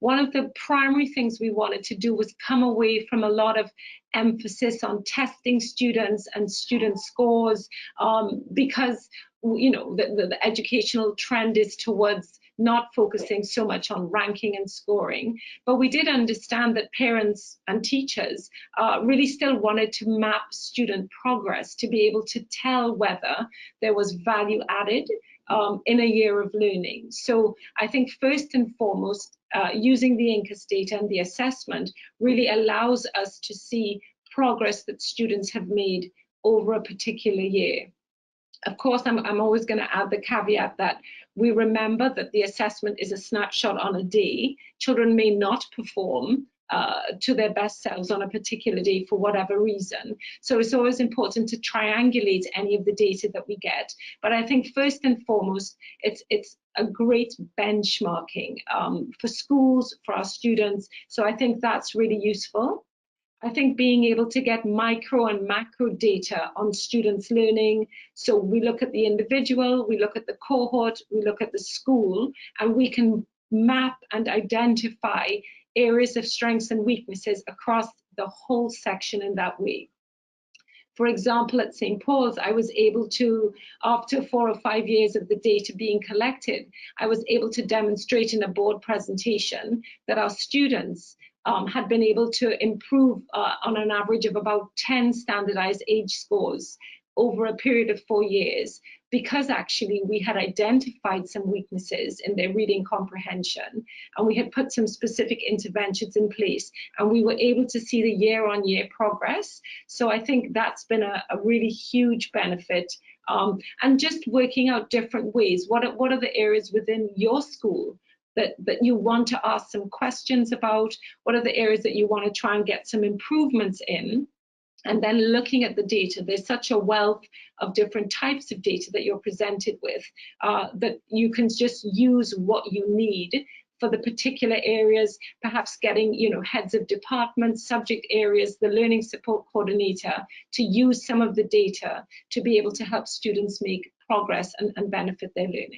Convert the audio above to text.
one of the primary things we wanted to do was come away from a lot of emphasis on testing students and student scores, because the educational trend is towards not focusing so much on ranking and scoring. But we did understand that parents and teachers really still wanted to map student progress to be able to tell whether there was value added in a year of learning. So I think first and foremost, using the INCAS data and the assessment really allows us to see progress that students have made over a particular year. Of course, I'm always going to add the caveat that we remember that the assessment is a snapshot on a day. Children may not perform to their best selves on a particular day for whatever reason. So it's always important to triangulate any of the data that we get. But I think first and foremost, it's a great benchmarking for schools, for our students. So I think that's really useful. I think being able to get micro and macro data on students' learning. So we look at the individual, we look at the cohort, we look at the school, and we can map and identify areas of strengths and weaknesses across the whole section in that way. For example, at St. Paul's, I was able to, after 4 or 5 years of the data being collected, I was able to demonstrate in a board presentation that our students had been able to improve on an average of about 10 standardized age scores over a period of 4 years, because actually we had identified some weaknesses in their reading comprehension, and we had put some specific interventions in place, and we were able to see the year-on-year progress. So I think that's been a really huge benefit. And just working out different ways. What are the areas within your school that you want to ask some questions about? What are the areas that you want to try and get some improvements in? And then looking at the data, there's such a wealth of different types of data that you're presented with that you can just use what you need for the particular areas, perhaps getting heads of departments, subject areas, the learning support coordinator to use some of the data to be able to help students make progress and benefit their learning.